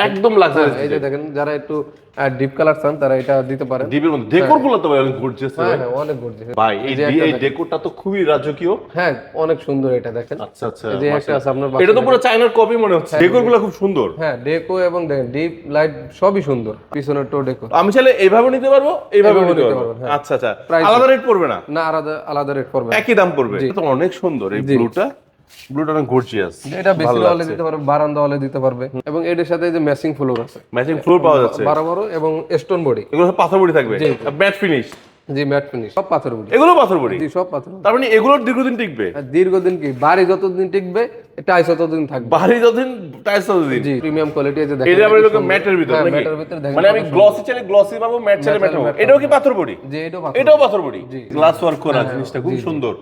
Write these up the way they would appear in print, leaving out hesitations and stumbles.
একদম লাক্সারি। এই যে দেখেন যারা একটু ডিপ কালার চান তারা এটা দিতে পারেন। ডিপের মধ্যে ডেকোর গুলো তো ভাই অনেক গর্জিয়াস। হ্যাঁ হ্যাঁ অনেক গর্জিয়াস ভাই এই ডেকোরটা তো খুবই রাজকীয়। হ্যাঁ অনেক সুন্দর এটা দেখেন। আচ্ছা আচ্ছা, এই যে একটা আছে আপনার এটা তো পুরো চায়নার কপি মনে হচ্ছে। ডেকোর গুলো খুব সুন্দর। হ্যাঁ ডেকো এবং দেখেন ডিপ লাইট সবই সুন্দর, পিছনের টো ডেকো। আমি চাইলে এইভাবে নিতে পারবো, এইভাবে নিতে পারবো। হ্যাঁ। আচ্ছা আচ্ছা, আলাদা রেট পড়বে না? না আলাদা আলাদা রেট পড়বে, একই দাম পড়বে। এটা তো অনেক সুন্দর এই ব্লুটা, ব্লুটা অনেক গর্জিয়াস। এটা বেশি ওয়ালে দিতে পারবে, বারান্দা ওয়ালে দিতে পারবে। এবং এর সাথে যে ম্যাচিং ফ্লোর আছে, ম্যাচিং ফ্লোর পাওয়া যাচ্ছে, বড় বড় এবং স্টোন বডি। এগুলো সব পাথর বডি থাকবে, ম্যাট ফিনিশ। জি ম্যাট ফিনিশ, সব পাথর বডি। এগুলো পাথর বডি? জি সব পাথর। তার মানে এগুলোর দীর্ঘদিন টিকবে? দীর্ঘদিন কি, বাড়ি যতদিন টিকবে টাইস ততদিন থাকবে। বাড়ি যতদিন টাইলস ততদিন। জি প্রিমিয়াম কোয়ালিটি। এই যে দেখেন এটা আবার এরকম ম্যাটের ভিতর নাকি? ম্যাটের ভিতর দেখেন, মানে আমি গ্লসি চাইলে গ্লসি পাবো, ম্যাট চাইলে ম্যাট পাবো। এটাও কি পাথর বডি? জি এটাও পাথর বডি। গ্লাস ওয়ার্ক করা, জিনিসটা খুব সুন্দর।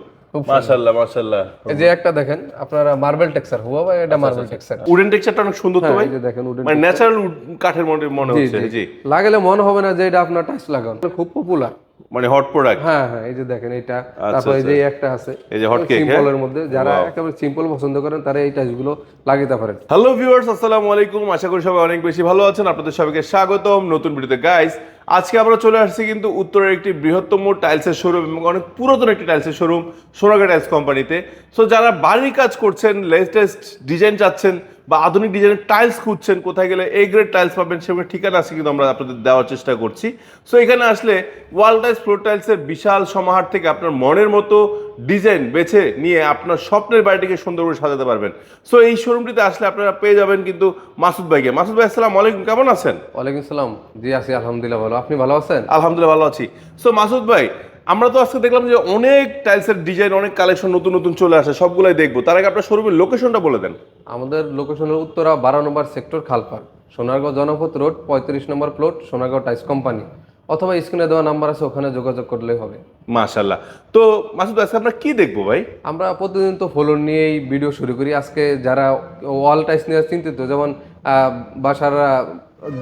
মাশাআল্লাহ মাশাআল্লাহ। এই যে একটা দেখেন আপনারা মার্বেল টেক্সচার, হুয়া ভাই এটা মার্বেল টেক্সচার। উডেন টেক্সচারটা অনেক সুন্দর তো ভাই। এই যে দেখেন উডেন, মানে ন্যাচারাল কাঠের মনে হচ্ছে। জি, লাগালে মনে হবে না যে এটা আপনার টাইলস লাগানো। খুব পপুলার, মানে হট প্রোডাক্ট। হ্যাঁ হ্যাঁ এই যে দেখেন এটা। তারপর এই যে একটা আছে, এই যে হট কেক, সিম্পলের মধ্যে যারা একেবারে সিম্পল পছন্দ করেন তারা এই টাইলসগুলো লাগাতে পারেন। হ্যালো ভিউয়ার্স, আসসালামু আলাইকুম। আশা করি সবাই অনেক বেশি ভালো আছেন। আপনাদের সবাইকে স্বাগতম নতুন ভিডিওতে। গাইস, আজকে আমরা চলে আসছি কিন্তু উত্তরের একটি বৃহত্তম টাইলসের শোরুম এবং অনেক পুরাতন একটি টাইলসের শোরুম, সোনাগা টাইলস কোম্পানিতে। সো যারা বাড়ির কাজ করছেন, লেটেস্ট ডিজাইন চাচ্ছেন বা আধুনিক ডিজাইনের টাইলস খুঁজছেন, কোথায় গেলে এই গ্রেড টাইলস পাবেন সেরকম ঠিকানা আছে কিন্তু আমরা আপনাদের দেওয়ার চেষ্টা করছি। সো এখানে আসলে ওয়াল টাইলস, ফ্লোর টাইলসের বিশাল সমাহার থেকে আপনার মনের মতো ডিজাইন বেছে নিয়ে আপনার স্বপ্নের বাড়িটিকে সুন্দর করে সাজাতে পারবেন। সো এই শোরুমটিতে আসলে আপনারা পেয়ে যাবেন কিন্তু মাসুদ ভাইকে। মাসুদ ভাই আসসালামু আলাইকুম, কেমন আছেন? ওয়ালাইকুম সালাম। জি আছি আলহামদুলিল্লাহ ভালো, আপনি ভালো আছেন? আলহামদুলিল্লাহ ভালো আছি। সো মাসুদ ভাই, আমরা তো আজকে দেখলাম যে অনেক টাইলসের ডিজাইন, অনেক কালেকশন নতুন নতুন চলে আসে, সবগুলাই দেখবো। তার আগে আপনার শোরুমের লোকেশনটা বলে দেন। আমাদের লোকেশনের উত্তরা 12 নম্বর সেক্টর, খালপাড়, সোনারগাঁও জনপথ রোড, 35 নম্বর প্লট, সোনারগাঁও টাইলস কোম্পানি। অথবা স্ক্রিনে দেওয়া নাম্বার আছে, ওখানে যোগাযোগ করলেই হবে। মাশাআল্লাহ। তো মাসুদ আজকে আমরা কি দেখবো ভাই? আমরা প্রতিদিন তো ফ্লোর নিয়েই ভিডিও শুরু করি। আজকে যারা ওয়াল টাইলস নিয়ে চিন্তিত, যেমন বাসার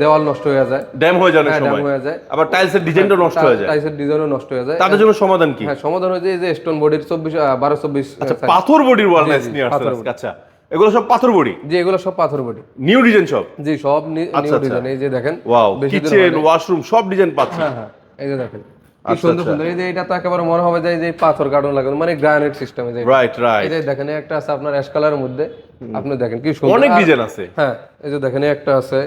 দেওয়াল নষ্ট হয়ে যায়, ড্যাম হয়ে যায়, ড্যাম হয়ে যায়, আবার টাইলসের ডিজাইনটা নষ্ট হয়ে যায়, টাইলসের ডিজাইনও নষ্ট হয়ে যায়, তাদের জন্য সমাধান কি? হ্যাঁ সমাধান হয়ে যায় এই যে স্টোন বডির 12-24। আচ্ছা, পাথর বডির ওয়াল টাইলস নিয়ে আসছে। আচ্ছা, এগুলো সব পাথর বডি? জি এগুলো সব পাথর বডি, নিউ ডিজাইন সব? জি সব নিউ ডিজাইন। এই যে দেখেন, ওয়াও, কিচেন, ওয়াশরুম সব ডিজাইন পাচ্ছেন। হ্যাঁ হ্যাঁ এই যে দেখেন কি সুন্দর সুন্দর। এই যে এটা তো একেবারে মনে হবে যে পাথর কার্টুন লাগানো, মানে গ্রানাইট সিস্টেম। Right right. এই যে দেখেন একটা আছে আপনার অ্যাশ কালারের মধ্যে, আপনি দেখেন কি সুন্দর, অনেক ডিজাইন আছে। হ্যাঁ এই যে দেখেন একটা আছে,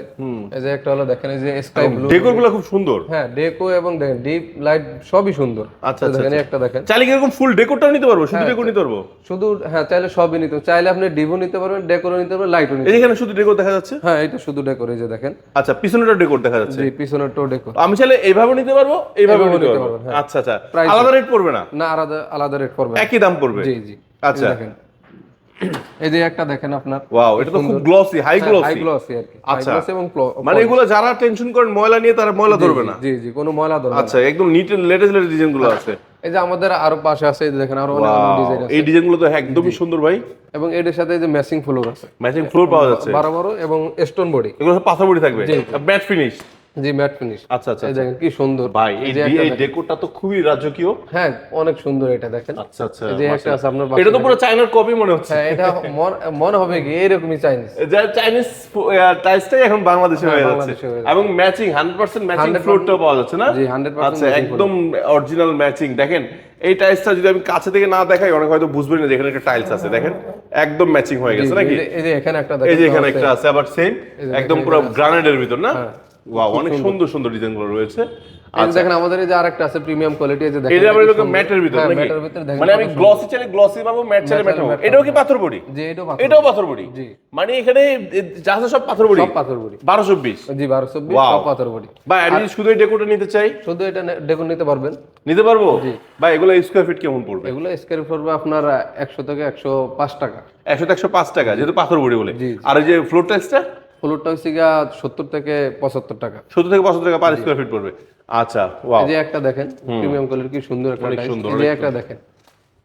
এই যে একটা হলো দেখেন এই যে স্কাই ব্লু। ডেকোর গুলো খুব সুন্দর। হ্যাঁ ডেকো এবং দেখেন ডিপ লাইট সবই সুন্দর। আচ্ছা দেখেন একটা দেখেন, চাইলে কি এরকম ফুল ডেকোরটাও নিতে পারবো? শুধু ডেকোর নিতে পারবো? শুধু হ্যাঁ চাইলে সবই নিতে, চাইলে আপনি ডিভও নিতে পারবেন, ডেকোরও নিতে পারবেন, লাইটও নিতে এখানে শুধু ডেকোর দেখা যাচ্ছে? হ্যাঁ এটা শুধু ডেকোর। এই যে দেখেন, আচ্ছা, পিছনেটা ডেকোর দেখা যাচ্ছে? জি পিছনের টো ডেকোর। আমি চাইলে এইভাবে নিতে পারবো, এইভাবে নিতে পারবো। হ্যাঁ। আচ্ছা আচ্ছা, আলাদা রেট পড়বে না? না আলাদা আলাদা রেট পড়বে, একই দাম পড়বে? জি জি। আচ্ছা, দেখেন এই যে একটা দেখেন আপনার, ওয়াও, এটা তো খুব glossy, high high glossy. Glossy আর কি। আচ্ছা, এবং মানে এগুলো যারা টেনশন করেন ময়লা নিয়ে, তারা ময়লা ধরবে না? জি জি কোনো ময়লা ধরবে না। আচ্ছা, একদম নিট এন্ড লেটেস্ট ডিজাইন গুলো আছে। এই যে আমাদের আরো পাশে আছে, এই যে দেখেন আরো অনেক অনেক ডিজাইন আছে। এই ডিজাইন গুলো তো একদমই সুন্দর ভাই। এবং এর সাথে এই যে ম্যাচিং ফ্লোর আছে, ম্যাচিং ফ্লোর পাওয়া যাচ্ছে, বড় বড় এবং স্টোন বডি। এগুলো সব পাথর বডি থাকবে, ম্যাট ফিনিশ। জি ম্যাট ফিনিশ। আচ্ছা আচ্ছা, এই দেখেন কি সুন্দর ভাই এই ডেকোরটা তো খুবই রাজকীয়। হ্যাঁ অনেক সুন্দর এটা দেখেন। আচ্ছা আচ্ছা, এই যে একটা আছে আপনার, এটা তো পুরো চায়নার কপি মনে হচ্ছে। হ্যাঁ এটা মনে হবে কি এরকমই চাইনিজ। যা চাইনিজ টাইলসটাই এখন বাংলাদেশে হয়ে যাচ্ছে, এবং ম্যাচিং 100% ম্যাচিং ফ্লোরটাও পাওয়া যাচ্ছে না? জি 100% আচ্ছা, একদম অরিজিনাল ম্যাচিং। দেখেন এই টাইলসটা যদি আমি কাছে থেকে না দেখাই, অনেক হয়তো বুঝবেন না যে এখানে একটা টাইলস আছে। দেখেন একদম ম্যাচিং হয়ে গেছে নাকি? এই যে এখানে একটা দেখেন, এই যে এখানে একটা আছে, আবার সেম একদম পুরো গ্রানাইটের ভিতর না? ওয়াও, অনেক সুন্দর সুন্দর ডিজাইনগুলো রয়েছে। আচ্ছা দেখেন আমাদের এই যে আরেকটা আছে প্রিমিয়াম কোয়ালিটি। এই যে দেখেন এটা আবার এরকম ম্যাটের ভিতর নাকি? ম্যাটের ভিতর দেখেন, মানে আমি গ্লসি চাইলে গ্লসি পাবো, ম্যাট চাইলে ম্যাট পাবো। এটাও কি পাথর বডি? জি এটাও পাথর বডি। জি মানে এখানে যা আছে সব পাথর বডি? সব পাথর বডি। 1220? জি 1220 সব পাথর বডি। ভাই আমি শুধু এই ডেকোরটা নিতে চাই, শুধু এটা ডেকোর নিতে পারবেন? নিতে পারবো? ভাই এগুলো স্কয়ার ফিট কেমন পড়বে? এগুলো স্কয়ার ফিট পড়বে আপনার 100 থেকে 105 টাকা। 100 থেকে 105 টাকা, যেহেতু পাথর বডি বলে। আর এই যে ফ্লোর টাইলসটা? ফ্লোরটা হচ্ছে গিয়া 70 থেকে 75 টাকা। 70 থেকে 75 টাকা পার স্কয়ার ফিট পড়বে। আচ্ছা, ওয়াও। এই যে একটা দেখেন প্রিমিয়াম কোয়ালিটি, কি সুন্দর একটা টাইলস। এই যে একটা দেখেন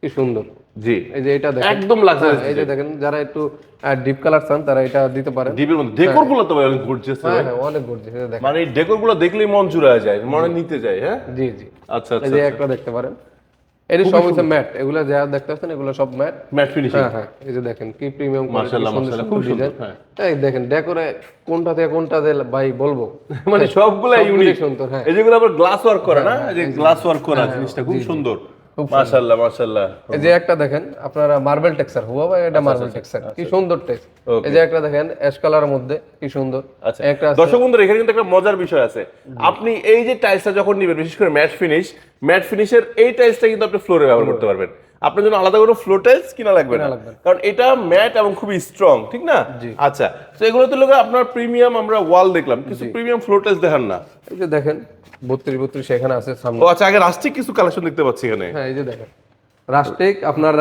কি সুন্দর। জি, এই যে এটা দেখেন একদম লাক্সারি। এই যে দেখেন যারা একটু ডিপ কালার চান তারা এটা দিতে পারেন। ডিপের মধ্যে ডেকোর গুলো তো ভাই অনেক গর্জিয়াস। হ্যাঁ হ্যাঁ অনেক গর্জিয়াস। এই দেখেন মানে এই ডেকোর গুলো দেখলেই মন জুড়ায় যায়, মনে নিতে যায়। হ্যাঁ জি জি। আচ্ছা এই আচ্ছা, যে একটা দেখতে পারেন, এটি সব হচ্ছে ম্যাট, এগুলো যা দেখতে পাচ্ছেন এগুলো সব ম্যাট। Mat finishing. হ্যাঁ হ্যাঁ, এই যে দেখেন কি প্রিমিয়াম মাশাআল্লাহ মাশাআল্লাহ, খুব সুন্দর। হ্যাঁ, এই দেখেন ডেকোরে কোনটা থেকে কোনটা দিয়ে ভাই বলবো, মানে সবগুলা ইউনিক সুন্দর। হ্যাঁ, এই যেগুলো আবার গ্লাস ওয়ার্ক করা না, এই যে গ্লাস ওয়ার্ক করা জিনিসটা খুব সুন্দর। মাশাআল্লাহ মাশাআল্লাহ। এই যে একটা দেখেন আপনারা মার্বেল টেক্সচার, হুয়া ভাই এটা মার্বেল টেক্সচার, কি সুন্দর টেক্সচার। এই যে একটা দেখেন অ্যাশ কালারের মধ্যে কি সুন্দর। আচ্ছা, একটা দর্শক বন্ধুরা এখানে কিন্তু একটা মজার বিষয় আছে। আপনি এই যে টাইলসটা যখন নেবেন, বিশেষ করে ম্যাট ফিনিশের এই টাইলসটা কিন্তু আপনি ফ্লোরে ব্যবহার করতে পারবেন। আপনার জন্য আলাদা করে ফ্লোর টাইলস কিনা লাগবে না, কারণ এটা ম্যাট এবং খুবই স্ট্রং, ঠিক না? আচ্ছা, তো এগুলো তো লোক আপনার প্রিমিয়াম, আমরা ওয়াল দেখলাম, কিছু প্রিমিয়াম ফ্লোর টাইলস দেখান না? এই যে দেখেন 32 এখানে আছে সামনে। ও আচ্ছা, আগে রাস্টিক কিছু কালেকশন দেখতে পাচ্ছি এখানে। হ্যাঁ, এই যে দেখেন রাস্টিক, আপনার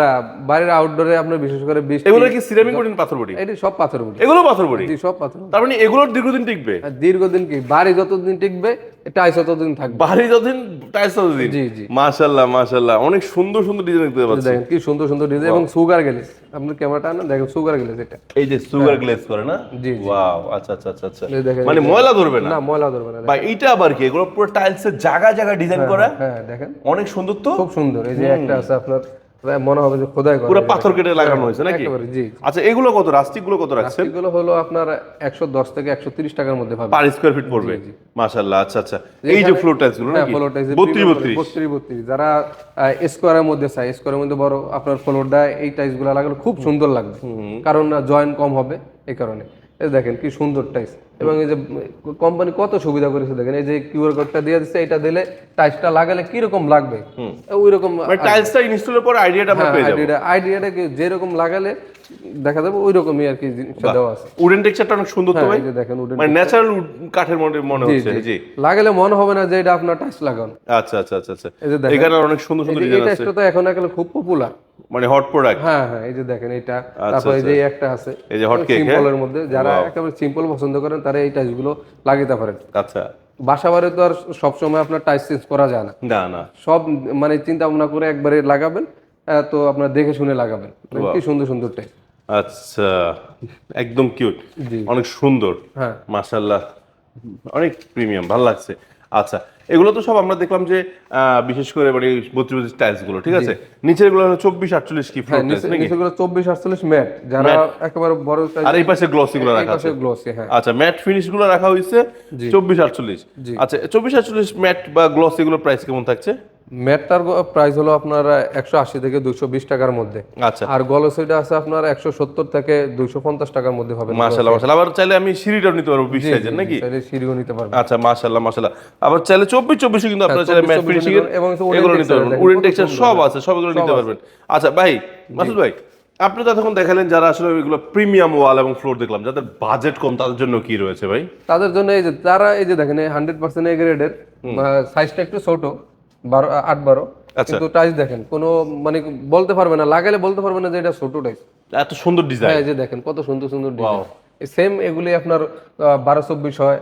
বাড়ির আউটডোরে আপনার বিশেষ করে বৃষ্টি, এগুলো কি সিরামিক বডি, পাথর বডি? এটি সব পাথর বডি। এগুলো পাথর বডি? জি, সব পাথর। তার মানে এগুলোর দীর্ঘদিন টিকবে? দীর্ঘদিন কি, বাড়ি যতদিন টিকবে টাইলস ততদিন থাকবে। বাড়ি যতদিন টাইলস ততদিন। জি জি, মাশাআল্লাহ মাশাআল্লাহ, অনেক সুন্দর সুন্দর ডিজাইন দেখতে পাচ্ছি। দেখেন কি সুন্দর সুন্দর ডিজাইন এবং সুগার গ্লেজ। আপনি ক্যামেরাটা না দেখেন, সুগার গ্লেজ এটা। এই যে সুগার গ্লেজ করে না? জি, ওয়াও, আচ্ছা আচ্ছা আচ্ছা আচ্ছা, এই দেখেন, মানে ময়লা ধরবে না? না, ময়লা ধরবে না। বা এইটা আবার কি, এগুলো পুরো টাইলসের জায়গা জায়গা ডিজাইন করা? হ্যাঁ দেখেন অনেক সুন্দর তো, খুব সুন্দর। এই যে একটা আছে আপনার, মনে হবে যে খোদাই করা, পুরো পাথর কেটে লাগানো হয়েছে নাকি? একেবারে। জি, আচ্ছা, এগুলো কত, রাস্টিক গুলো কত রাখছেন? এগুলো হলো আপনার 110 থেকে 130 টাকার মধ্যে পাবেন পার স্কয়ার ফিট পড়বে। মাশাআল্লাহ, আচ্ছা আচ্ছা। এই যে ফ্লোর টাইলস গুলো হ্যাঁ, নাকি? ফ্লোর টাইলস 32 যারা স্কোয়ারের মধ্যে চাই, স্কোয়ারের মধ্যে বড় আপনার ফ্লোরটা, এই টাইলস গুলো লাগালে খুব সুন্দর লাগবে, কারণ জয়েন্ট কম হবে এই কারণে। এই দেখেন কি সুন্দর টাইলস, এবং এই যে কোম্পানি কত সুবিধা করেছে দেখেন, এই যে কিউআর কোডটা দিয়ে দিচ্ছে, এটা দিলে টাইলসটা লাগালে কি রকম লাগবে ওই রকম, মানে টাইলসটা ইনস্টলের পর আইডিয়াটা আমরা পেয়ে যাব। আইডিয়াটা যেরকম লাগালে দেখা যাবে ওই রকমই আর কি জিনিসটা দেওয়া আছে। উডেন টেক্সচারটা অনেক সুন্দর তো ভাই, এই যে দেখেন উডেন, মানে ন্যাচারাল কাঠের মনে হচ্ছে। জি, লাগালে মনে হবে না যে এটা আপনার টাইলস লাগানো। আচ্ছা আচ্ছা আচ্ছা আচ্ছা, এই যে দেখেন এখানে অনেক সুন্দর সুন্দর এই ডিজাইন আছে। টাইলসটা তো এখন একেবারে খুব পপুলার, মানে হট প্রোডাক্ট। হ্যাঁ হ্যাঁ, এই যে দেখেন এটা, তারপর এই যে একটা আছে এই যে হট কেক, সিম্পলের মধ্যে, যারা একেবারে সিম্পল পছন্দ করেন তারা এই টাইলস গুলো লাগাতে পারেন। আচ্ছা, বাসা বাড়ি তো আর সবসময় আপনার টাইলস চেঞ্জ করা যায় না, না না, সব মানে চিন্তা ভাবনা করে একবারে লাগাবেন, তো আপনার দেখে শুনে লাগাবেন। কি সুন্দর সুন্দর টাইলস। আচ্ছা, একদম কিউট, জি, অনেক সুন্দর। হ্যাঁ, মাশাআল্লাহ, অনেক প্রিমিয়াম, ভালো লাগছে। আচ্ছা, এগুলো তো সব আমরা দেখলাম যে বিশেষ করে মানে 32 টাইলস গুলো, ঠিক আছে। নিচের গুলো হলো 24-48 কি ফ্লোর টাইলস নাকি? নিচেগুলো 24-48 ম্যাট, যারা একেবারে বড় টাইলস, আর এই পাশে গ্লসি গুলো রাখা আছে। গ্লসি, হ্যাঁ। আচ্ছা, ম্যাট ফিনিশ গুলো রাখা হয়েছে 24-48। আচ্ছা, 24-48 ম্যাট বা গ্লসি গুলো প্রাইস কেমন থাকছে? ম্যাটটার প্রাইস হলো আপনার 180 থেকে 220 টাকার মধ্যে। আচ্ছা, আর গ্লসিটা আছে আপনার 170 থেকে 250 টাকার মধ্যে হবে। মাশাআল্লাহ মাশাআল্লাহ। আবার চাইলে আমি সিঁড়িটাও নিতে পারবো 20 সাইজের নাকি? চাইলে সিঁড়িও নিতে পারবেন। আচ্ছা, মাশাআল্লাহ মাশাআল্লাহ। আবার চাইলে 24-24 কিন্তু আপনারা চাইলে ম্যাট ফিনিশিং এর এবং এগুলো নিতে পারবেন, উডেন টেক্সচার সব আছে, সবগুলো নিতে পারবেন। আচ্ছা ভাই, মাসুদ ভাই, আপনি তো তখন দেখালেন যারা আসলে এগুলো প্রিমিয়াম ওয়াল এবং ফ্লোর দেখলাম, যাদের বাজেট কম তাদের জন্য কি রয়েছে ভাই? তাদের জন্য এই যে তারা এই যে দেখেন 100% এ গ্রেডের, সাইজটা একটু ছোট, 8-12, কিন্তু টাইলস দেখেন কোনো মানে বলতে পারবে না, লাগালে বলতে পারবে না যে এটা ছোট টাইলস, এত সুন্দর ডিজাইন। হ্যাঁ, এই যে দেখেন কত সুন্দর সুন্দর ডিজাইন। সেম এগুলি আপনার 12-24 হয়,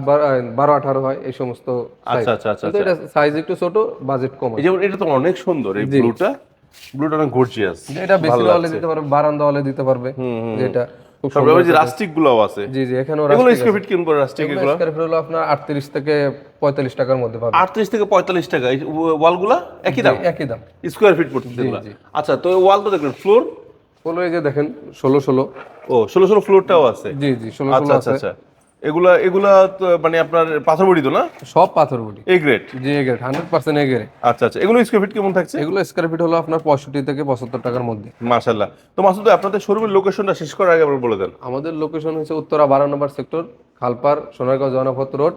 12-18 হয়, এই সমস্ত সাইজ। আচ্ছা আচ্ছা আচ্ছা, কিন্তু এটা সাইজ একটু ছোট, বাজেট কম। এই যেমন এটা তো অনেক সুন্দর, এই ব্লুটা অনেক গর্জিয়াস। এটা বেশি ওয়ালে দিতে পারবে, বারান্দা ওয়ালে দিতে পারবে, যেটা খুব সব সুন্দর। ওই যে রাস্টিক গুলোও আছে। জি জি, এখানেও এগুলো স্কয়ার ফিট কিরকম করে রাস্টিক এগুলো? স্কয়ার ফিট হলো আপনার 38 থেকে 45 টাকার মধ্যে পাবেন। 38 থেকে 45 টাকা। এই ওয়ালগুলো একই দাম? একই দাম, স্কয়ার ফিট পড়ছে এগুলো। আচ্ছা, তো ওয়াল তো দেখলেন, ফ্লোর হলো এই যে দেখেন 16-16। ও 16 ফ্লোরটাও আছে? জি জি, 16 আচ্ছা আচ্ছা আচ্ছা। এগুলা তো মানে আপনার পাথর বডি তো না? সব পাথর body, A grade. G, A grade, 100% A grade. আচ্ছা আচ্ছা, এগুলো স্কয়ার ফিট কেমন থাকছে? এগুলো স্কয়ার ফিট হলো আপনার 65 থেকে 75 টাকার মধ্যে। মাশাআল্লাহ। তো মাসুদ ভাই, আপনাদের শোরুমের লোকেশনটা শেষ করার আগে আপনারা বলে দেন। আমাদের লোকেশন হচ্ছে উত্তরা 12 নম্বর sector, Khalpar, Sonargaon Janapath road,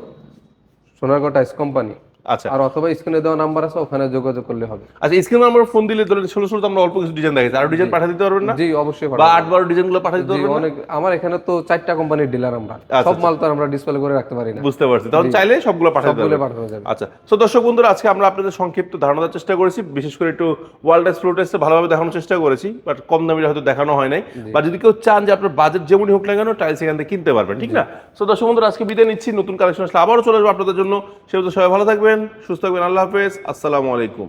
Sonargaon tiles company. আচ্ছা, আর অথবা স্ক্রিনে দেওয়া নাম্বার আছে, ওখানে যোগাযোগ করলে হবে। আচ্ছা, স্ক্রিনে আমরা ফোন দিলে ধরেন 16 তো আমরা অল্প কিছু ডিজাইন দেখাইছি, আর ডিজাইন পাঠিয়ে দিতে পারবেন না? জি, অবশ্যই বা পাঠাবো। 8-12 ডিজাইনগুলো পাঠিয়ে দিতে জি, পারবেন? অনেক, আমার এখানে তো 4টা কোম্পানির ডিলার, আমরা সব মাল তো আমরা ডিসপ্লে করে রাখতে পারি না। বুঝতে পারছি, তখন চাইলে সবগুলো পাঠিয়ে দিতে সবগুলো পারবেন। পাঠানো যাবে। আচ্ছা, তো দর্শক বন্ধুরা, আজকে আমরা আপনাদের সংক্ষিপ্ত ধারণা দেওয়ার চেষ্টা করেছি, বিশেষ করে একটু ওয়াল টাইলস, ফ্লোর টাইলস ভালোভাবে দেখানোর চেষ্টা করেছি, বাট কম দামে হয়তো দেখানো হয় নাই। বা যদি কেউ চান যে আপনার বাজেট যেমনই হোক না কেন, টাইলস এখান থেকে কিনতে পারবেন, ঠিক না? তো দর্শক বন্ধুরা, আজকে বিদায় নিচ্ছি, নতুন কালেকশন আসলে আবারও চলে আসবো আপনাদের জন্য। সেহেতু সবাই ভালো থাকবেন, সুস্থ থাকবেন, আল্লাহ হাফেজ, আসসালামু আলাইকুম।